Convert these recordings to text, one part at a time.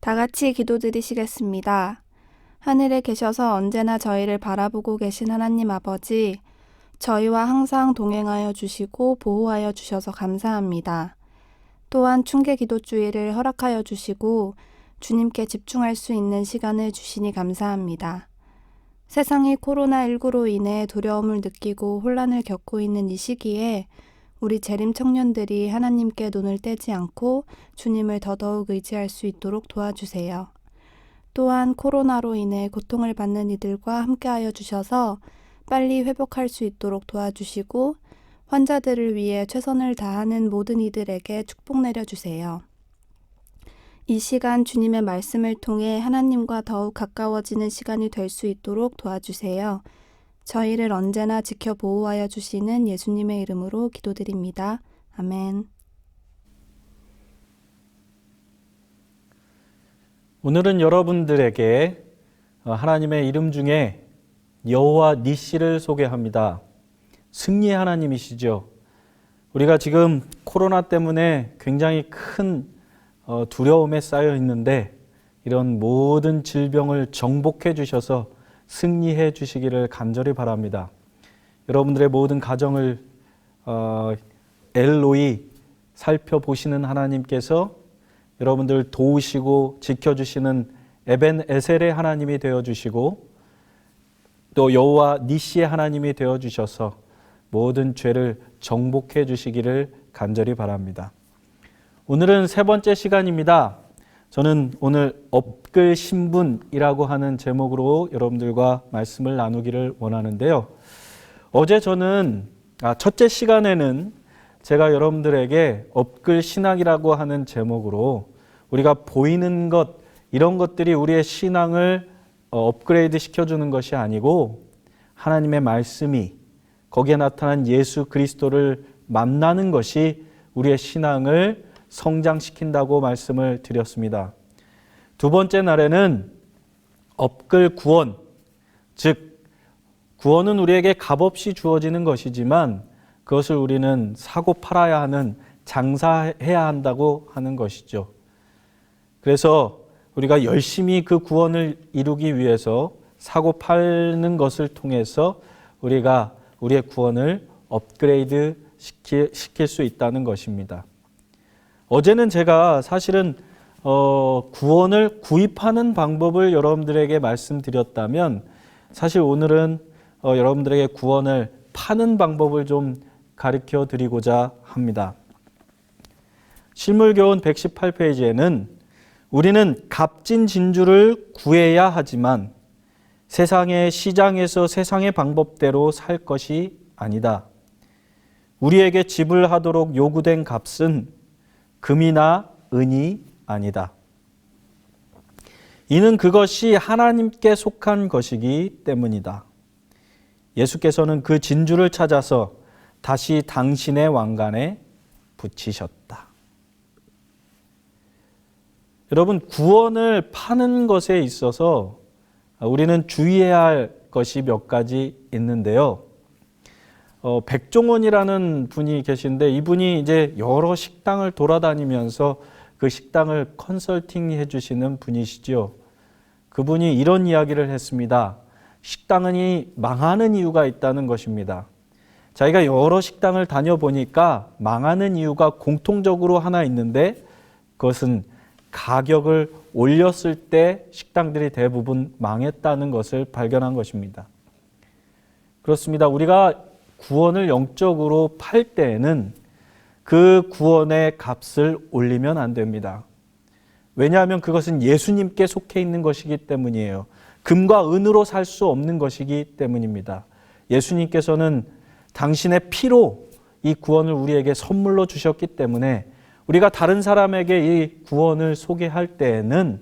다 같이 기도드리시겠습니다. 하늘에 계셔서 언제나 저희를 바라보고 계신 하나님 아버지, 저희와 항상 동행하여 주시고 보호하여 주셔서 감사합니다. 또한 충계 기도주의를 허락하여 주시고 주님께 집중할 수 있는 시간을 주시니 감사합니다. 세상이 코로나19로 인해 두려움을 느끼고 혼란을 겪고 있는 이 시기에 우리 재림 청년들이 하나님께 눈을 떼지 않고 주님을 더더욱 의지할 수 있도록 도와주세요. 또한 코로나로 인해 고통을 받는 이들과 함께하여 주셔서 빨리 회복할 수 있도록 도와주시고 환자들을 위해 최선을 다하는 모든 이들에게 축복 내려주세요. 이 시간 주님의 말씀을 통해 하나님과 더욱 가까워지는 시간이 될 수 있도록 도와주세요. 저희를 언제나 지켜 보호하여 주시는 예수님의 이름으로 기도드립니다. 아멘. 오늘은 여러분들에게 하나님의 이름 중에 여호와 니시를 소개합니다. 승리의 하나님이시죠. 우리가 지금 코로나 때문에 굉장히 큰 두려움에 쌓여 있는데 이런 모든 질병을 정복해 주셔서 승리해 주시기를 간절히 바랍니다. 여러분들의 모든 가정을 엘로이 살펴보시는 하나님께서 여러분들 도우시고 지켜주시는 에벤 에셀의 하나님이 되어주시고 또 여호와 니시의 하나님이 되어주셔서 모든 죄를 정복해 주시기를 간절히 바랍니다. 오늘은 세 번째 시간입니다. 저는 오늘 업글 신분이라고 하는 제목으로 여러분들과 말씀을 나누기를 원하는데요. 어제 저는 첫째 시간에는 제가 여러분들에게 업글 신학이라고 하는 제목으로 우리가 보이는 것, 이런 것들이 우리의 신앙을 업그레이드 시켜주는 것이 아니고 하나님의 말씀이 거기에 나타난 예수 그리스도를 만나는 것이 우리의 신앙을 성장시킨다고 말씀을 드렸습니다. 두 번째 날에는 업글 구원, 즉 구원은 우리에게 값없이 주어지는 것이지만 그것을 우리는 사고 팔아야 하는, 장사해야 한다고 하는 것이죠. 그래서 우리가 열심히 그 구원을 이루기 위해서 사고 파는 것을 통해서 우리가 우리의 구원을 업그레이드 시킬 수 있다는 것입니다. 어제는 제가 사실은 구원을 구입하는 방법을 여러분들에게 말씀드렸다면 사실 오늘은 여러분들에게 구원을 파는 방법을 좀 가르쳐 드리고자 합니다. 실물교훈 118페이지에는 우리는 값진 진주를 구해야 하지만 세상의 시장에서 세상의 방법대로 살 것이 아니다. 우리에게 지불하도록 요구된 값은 금이나 은이 아니다. 이는 그것이 하나님께 속한 것이기 때문이다. 예수께서는 그 진주를 찾아서 다시 당신의 왕관에 붙이셨다. 여러분, 구원을 파는 것에 있어서 우리는 주의해야 할 것이 몇 가지 있는데요. 백종원이라는 분이 계신데 이분이 이제 여러 식당을 돌아다니면서 그 식당을 컨설팅해 주시는 분이시죠. 그분이 이런 이야기를 했습니다. 식당이 망하는 이유가 있다는 것입니다. 자기가 여러 식당을 다녀보니까 망하는 이유가 공통적으로 하나 있는데 그것은 가격을 올렸을 때 식당들이 대부분 망했다는 것을 발견한 것입니다. 그렇습니다. 우리가 구원을 영적으로 팔 때에는 그 구원의 값을 올리면 안 됩니다. 왜냐하면 그것은 예수님께 속해 있는 것이기 때문이에요. 금과 은으로 살 수 없는 것이기 때문입니다. 예수님께서는 당신의 피로 이 구원을 우리에게 선물로 주셨기 때문에 우리가 다른 사람에게 이 구원을 소개할 때에는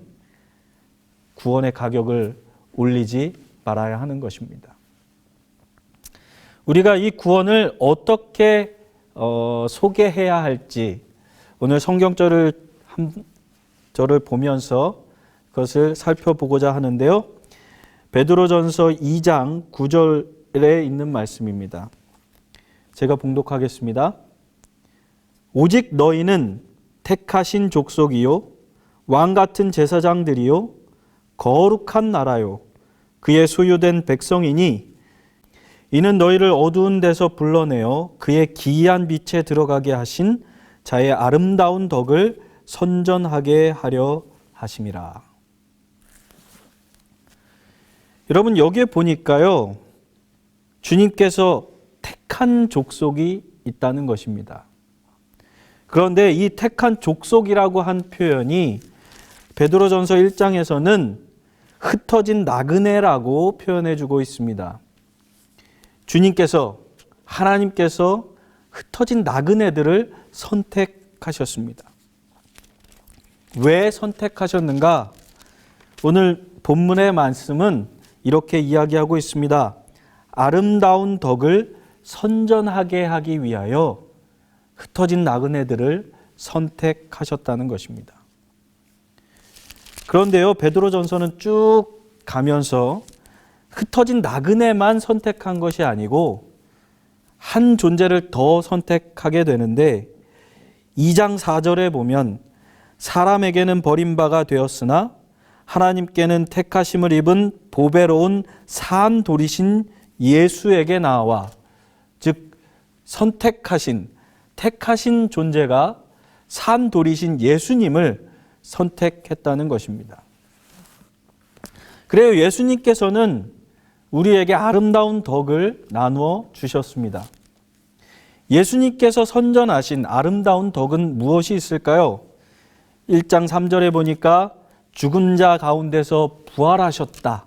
구원의 가격을 올리지 말아야 하는 것입니다. 우리가 이 구원을 어떻게 소개해야 할지 오늘 성경절을 한 절을 보면서 그것을 살펴보고자 하는데요. 베드로전서 2장 9절에 있는 말씀입니다. 제가 봉독하겠습니다. 오직 너희는 택하신 족속이요 왕 같은 제사장들이요 거룩한 나라요 그의 소유된 백성이니 이는 너희를 어두운 데서 불러내어 그의 기이한 빛에 들어가게 하신 자의 아름다운 덕을 선전하게 하려 하심이라. 여러분 여기에 보니까요. 주님께서 택한 족속이 있다는 것입니다. 그런데 이 택한 족속이라고 한 표현이 베드로전서 1장에서는 흩어진 나그네라고 표현해 주고 있습니다. 주님께서 하나님께서 흩어진 나그네들을 선택하셨습니다. 왜 선택하셨는가? 오늘 본문의 말씀은 이렇게 이야기하고 있습니다. 아름다운 덕을 선전하게 하기 위하여 흩어진 나그네들을 선택하셨다는 것입니다. 그런데요, 베드로전서는 쭉 가면서 흩어진 나그네만 선택한 것이 아니고 한 존재를 더 선택하게 되는데 2장 4절에 보면 사람에게는 버림바가 되었으나 하나님께는 택하심을 입은 보배로운 산 돌이신 예수에게 나와, 즉 선택하신, 택하신 존재가 산 돌이신 예수님을 선택했다는 것입니다. 그래요, 예수님께서는 우리에게 아름다운 덕을 나누어 주셨습니다. 예수님께서 선전하신 아름다운 덕은 무엇이 있을까요? 1장 3절에 보니까 죽은 자 가운데서 부활하셨다.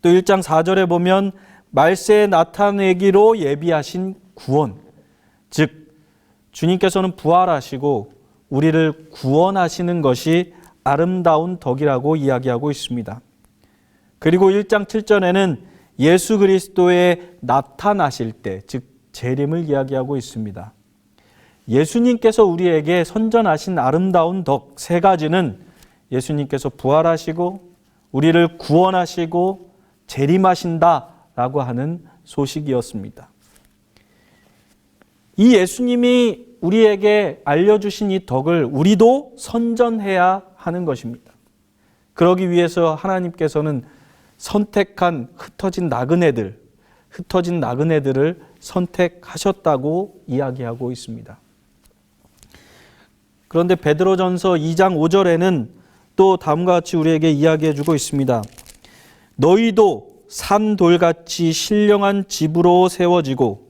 또 1장 4절에 보면 말세에 나타내기로 예비하신 구원, 즉 주님께서는 부활하시고 우리를 구원하시는 것이 아름다운 덕이라고 이야기하고 있습니다. 그리고 1장 7절에는 예수 그리스도의 나타나실 때, 즉 재림을 이야기하고 있습니다. 예수님께서 우리에게 선전하신 아름다운 덕 세 가지는 예수님께서 부활하시고 우리를 구원하시고 재림하신다라고 하는 소식이었습니다. 이 예수님이 우리에게 알려주신 이 덕을 우리도 선전해야 하는 것입니다. 그러기 위해서 하나님께서는 선택한 흩어진 나그네들을 선택하셨다고 이야기하고 있습니다. 그런데 베드로전서 2장 5절에는 또 다음과 같이 우리에게 이야기해 주고 있습니다. 너희도 산돌같이 신령한 집으로 세워지고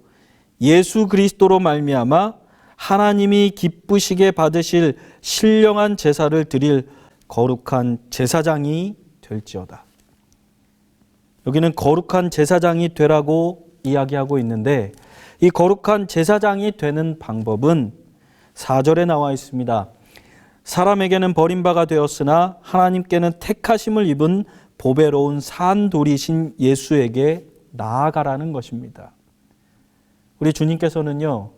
예수 그리스도로 말미암아 하나님이 기쁘시게 받으실 신령한 제사를 드릴 거룩한 제사장이 될지어다. 여기는 거룩한 제사장이 되라고 이야기하고 있는데 이 거룩한 제사장이 되는 방법은 4절에 나와 있습니다. 사람에게는 버림바가 되었으나 하나님께는 택하심을 입은 보배로운 산돌이신 예수에게 나아가라는 것입니다. 우리 주님께서는요,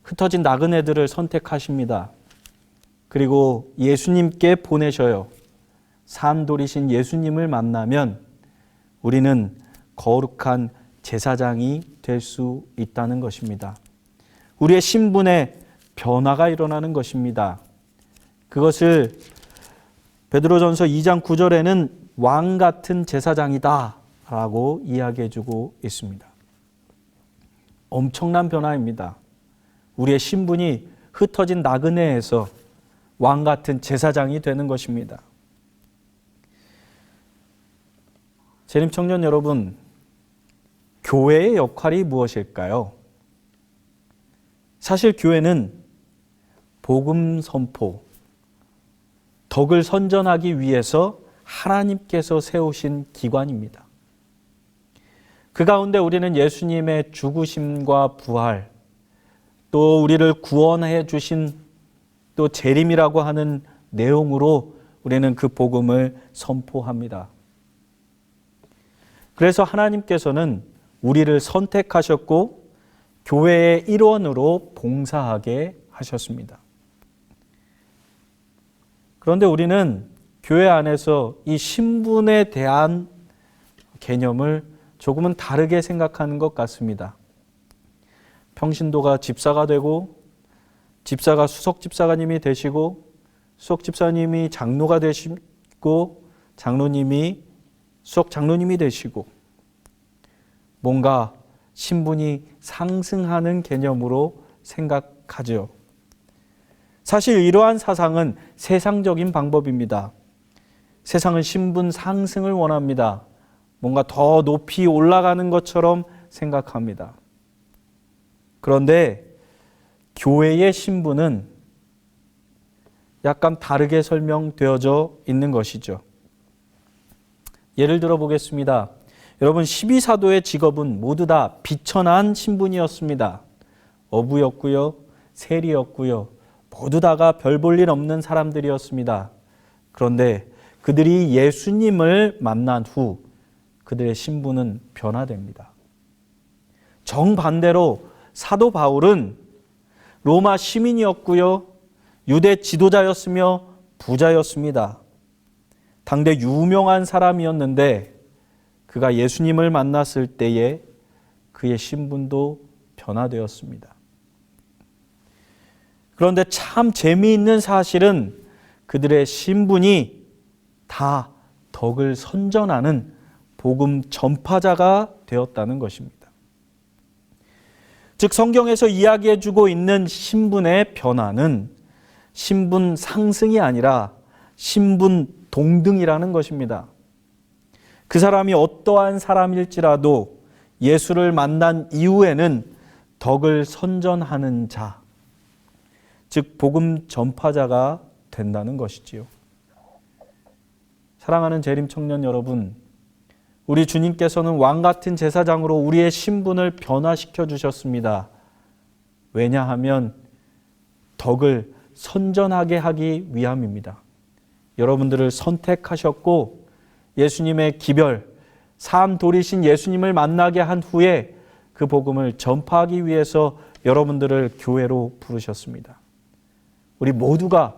흩어진 나그네들을 선택하십니다. 그리고 예수님께 보내셔요. 산돌이신 예수님을 만나면 우리는 거룩한 제사장이 될 수 있다는 것입니다. 우리의 신분에 변화가 일어나는 것입니다. 그것을 베드로전서 2장 9절에는 왕 같은 제사장이다 라고 이야기해 주고 있습니다. 엄청난 변화입니다. 우리의 신분이 흩어진 나그네에서 왕 같은 제사장이 되는 것입니다. 재림 청년 여러분, 교회의 역할이 무엇일까요? 사실 교회는 복음 선포, 덕을 선전하기 위해서 하나님께서 세우신 기관입니다. 그 가운데 우리는 예수님의 죽으심과 부활, 또 우리를 구원해 주신 또 재림이라고 하는 내용으로 우리는 그 복음을 선포합니다. 그래서 하나님께서는 우리를 선택하셨고 교회의 일원으로 봉사하게 하셨습니다. 그런데 우리는 교회 안에서 이 신분에 대한 개념을 조금은 다르게 생각하는 것 같습니다. 평신도가 집사가 되고 집사가 수석 집사관님이 되시고 수석 집사님이 장로가 되시고 장로님이 수석 장로님이 되시고 뭔가 신분이 상승하는 개념으로 생각하죠. 사실 이러한 사상은 세상적인 방법입니다. 세상은 신분 상승을 원합니다. 뭔가 더 높이 올라가는 것처럼 생각합니다. 그런데 교회의 신분은 약간 다르게 설명되어져 있는 것이죠. 예를 들어 보겠습니다. 여러분, 12사도의 직업은 모두 다 비천한 신분이었습니다. 어부였고요, 세리였고요, 모두 다가 별 볼 일 없는 사람들이었습니다. 그런데 그들이 예수님을 만난 후 그들의 신분은 변화됩니다. 정반대로 사도 바울은 로마 시민이었고요, 유대 지도자였으며 부자였습니다. 당대 유명한 사람이었는데 그가 예수님을 만났을 때에 그의 신분도 변화되었습니다. 그런데 참 재미있는 사실은 그들의 신분이 다 덕을 선전하는 복음 전파자가 되었다는 것입니다. 즉 성경에서 이야기해주고 있는 신분의 변화는 신분 상승이 아니라 신분 동등이라는 것입니다. 그 사람이 어떠한 사람일지라도 예수를 만난 이후에는 덕을 선전하는 자, 즉 복음 전파자가 된다는 것이지요. 사랑하는 재림 청년 여러분, 우리 주님께서는 왕 같은 제사장으로 우리의 신분을 변화시켜 주셨습니다. 왜냐하면 덕을 선전하게 하기 위함입니다. 여러분들을 선택하셨고 예수님의 기별, 삶 돌이신 예수님을 만나게 한 후에 그 복음을 전파하기 위해서 여러분들을 교회로 부르셨습니다. 우리 모두가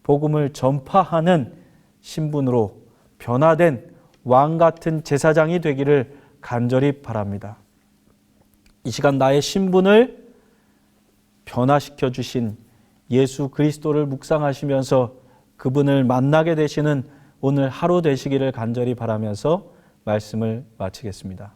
복음을 전파하는 신분으로 변화된 왕 같은 제사장이 되기를 간절히 바랍니다. 이 시간 나의 신분을 변화시켜 주신 예수 그리스도를 묵상하시면서 그분을 만나게 되시는 오늘 하루 되시기를 간절히 바라면서 말씀을 마치겠습니다.